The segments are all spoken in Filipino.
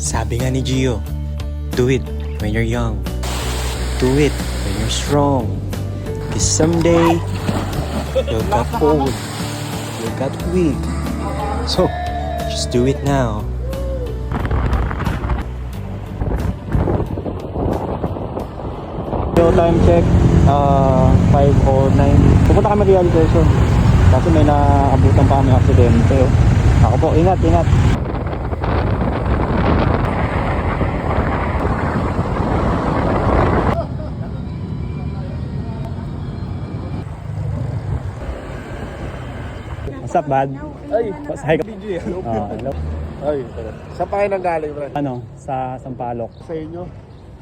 Sabi nga ni Gio, do it when you're young. Do it when you're strong. Cause someday, you'll get old. You'll get weak. So, just do it now. So time check, 5:09. Pupunta kami Real Quezon. Kasi may naabutan pa kami aksidente. Ako po, ingat, ingat. What's up, bad? Ay, Hi, DJ. hello. Ay, saan pa kayo nanggaling, bro? Ano, sa Sampaloc. Sa inyo?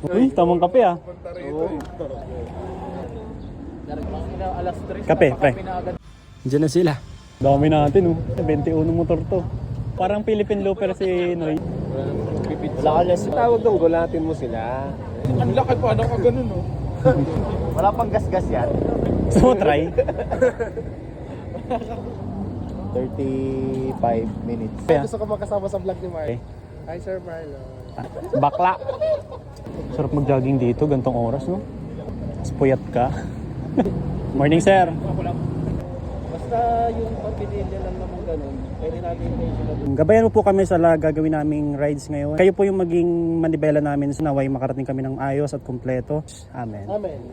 Uy, tamang kape ah. Punta rito. Alas 3. Kape, pre. Diyan na sila. Dami natin oh. 21 motor to. Parang Philippine Looper si Noy. Wala ka less. Tawag doon, gulatin mo sila. Ang laki pa, ano ka ganun, oh. Wala pang gas-gas yan. Gusto mo try? 35 minutes. Yeah. Gusto ko makasama sa vlog ni Marlo. Okay. Hi, Sir Marlo. Bakla. Sarap mag-jogging dito, gantong oras, no? Mas puyat ka. Morning, sir. Basta yung pagpidilya lang naman ganun, pwede natin i-mention. Gabayan mo po kami sa gagawin naming rides ngayon. Kayo po yung maging manibela namin. Naway makarating kami ng ayos at kumpleto. Amen. Amen.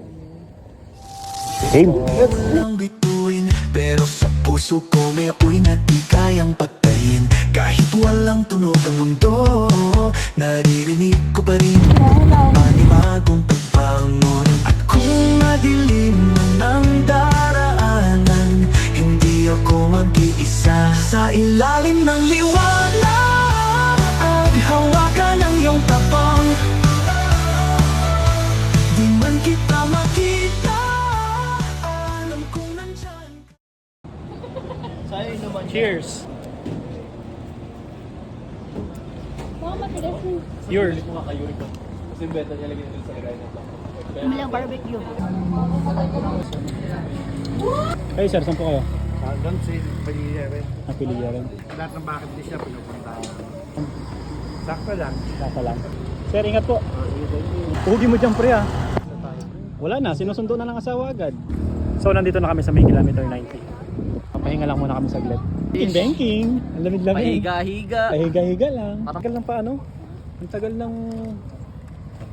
Game. Walang bituin, pero sa puso ko may apoy na di kayang patayin. Kahit walang tunog ang mundo, naririnig ko pa rin panibagong pagbangon. At kung madilim na ng daraanan, hindi ako mag-iisa. Sa ilalim ng liwanag, hawakan ang iyong tapang. Di man kita makita, alam kong nandyan. Sa'yo naman. Cheers. Mga matigas yung Yours. Makakayuri ko. Kasi yung beta niya lagi nila sa lagay nito. umilang barbecue. Kayo, sir, saan po kayo? Doon si Pagigya rin. Napili rin. Lahat ng bucket list niya pinupuntahan. Sakto lang. Kasa lang. Sir, ingat po. Ugi mo dyan, pre ah. Wala na, sinusundo na ng asawa agad. So, nandito na kami sa may kilometer 90. Papahinga lang muna kami saglit. In banking. Ang lamig-lamig. Pahiga-higa. Pahiga-higa lang. Ang tagal lang pa ano? Ang tagal ng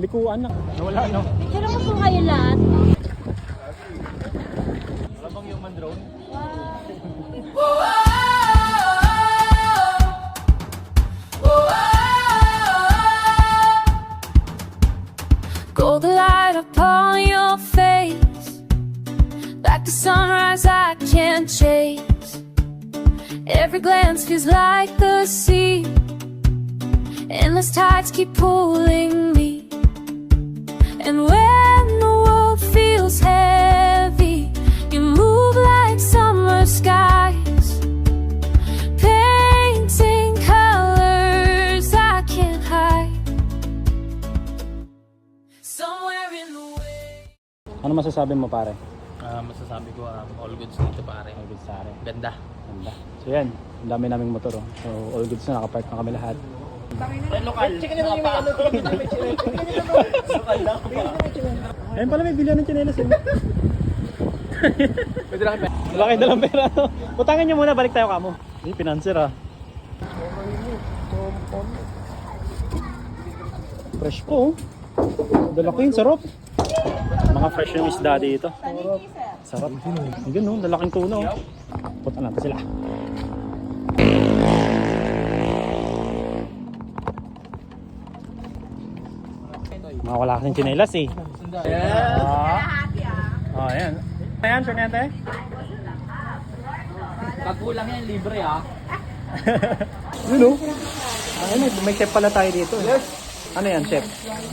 likuan na. Nawala ano? Picture mo po kayo lahat. Wala bang human drone? Golden light upon your face, like the sunrise I can't chase. Every glance feels like the sea, endless tides keep pulling me. And when the world feels heavy, you move like summer skies, painting colors I can't hide. Somewhere in the way. Ano masasabi mo, pare? Masasabi ko all goods dito pare. All goods, pare. Ganda. Ganda. So yan, ang dami naming motor oh. So all goods na, nakapark na kami lahat. Lokal. Chicken na yung ano. Lokal lang. Ayun pala, may bilyan ng tsinelas eh. Pwede lang kayo. Wala kayo dalang pera. Utangin nyo muna, balik tayo kamo. Hindi, pinanser ah. Fresh po oh. Dalaking, sarap. Mga fresh yung isda dito. Sarap. Yun oh, dalaking tuna oh. Puta natin sila. Mga wala kasing tsinelas eh. Oh, ayan. Ayan, sure nete. Pag kulang yan, libre ah. Yun oh. Ayun, may chef pala tayo dito. Yes. Ano yan, chef?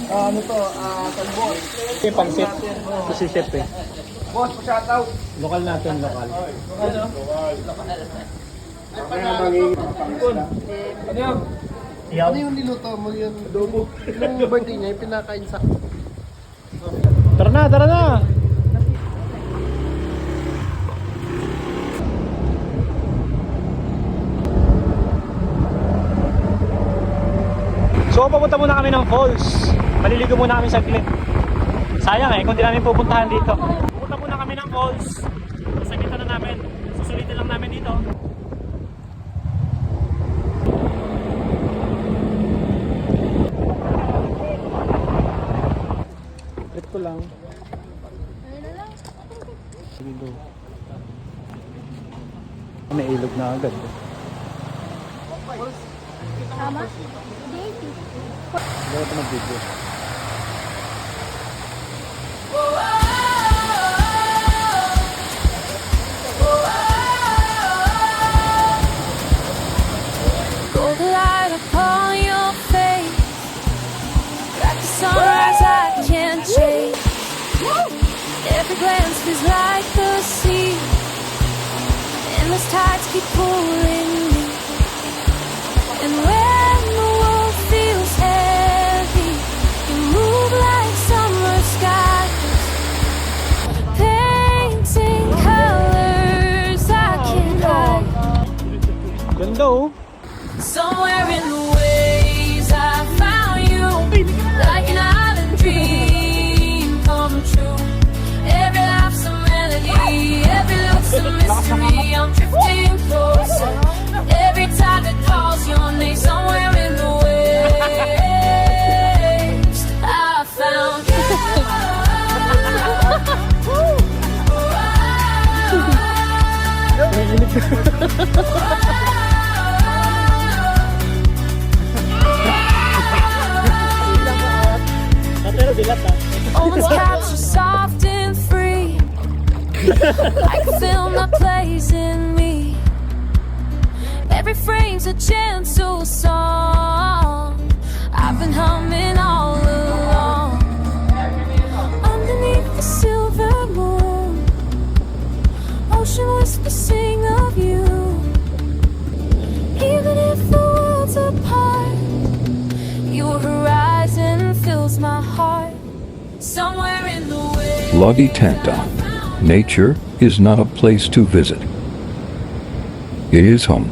Ano to? Talbot. Chef, pang chef. Ito si chef eh. Boss, pa-shoutout. Lokal natin, lokal. Ano yan? Ano yung niluto mo yung dobo? Yung birthday niya, yung pinakain sa... Tara na, tara na! So papunta muna kami ng falls. Maliligo muna kami saglit. Sayang kung di namin pupuntahan dito. Pupunta muna kami ng falls. Sasagitan na namin. Susulitin lang namin dito. Trip ko lang. Ligo. May ilog na agad. Tama? Bago ito mag-video. Golden light upon your face, like the sunrise I can't chase. Every glance feels like the sea, endless tides keep pulling me. And when the world feels heavy, you move like summer skies, painting colors I can't hide. Ganda oh. Somewhere in the waves I found you, like an island dream come true. Every laugh's a melody, every look's a mystery. I'm drifting closer, every time that calls your name. Somewhere in the waves I found you. Almost capture soft and free, like a film that plays in me. Every frame's a gentle song I've been humming all along. Underneath the silver moon, ocean whispers sing of you. Even if the world's apart, your horizon fills my heart. Somewhere in the way. Loggy Tanta. Nature is not a place to visit. It is home.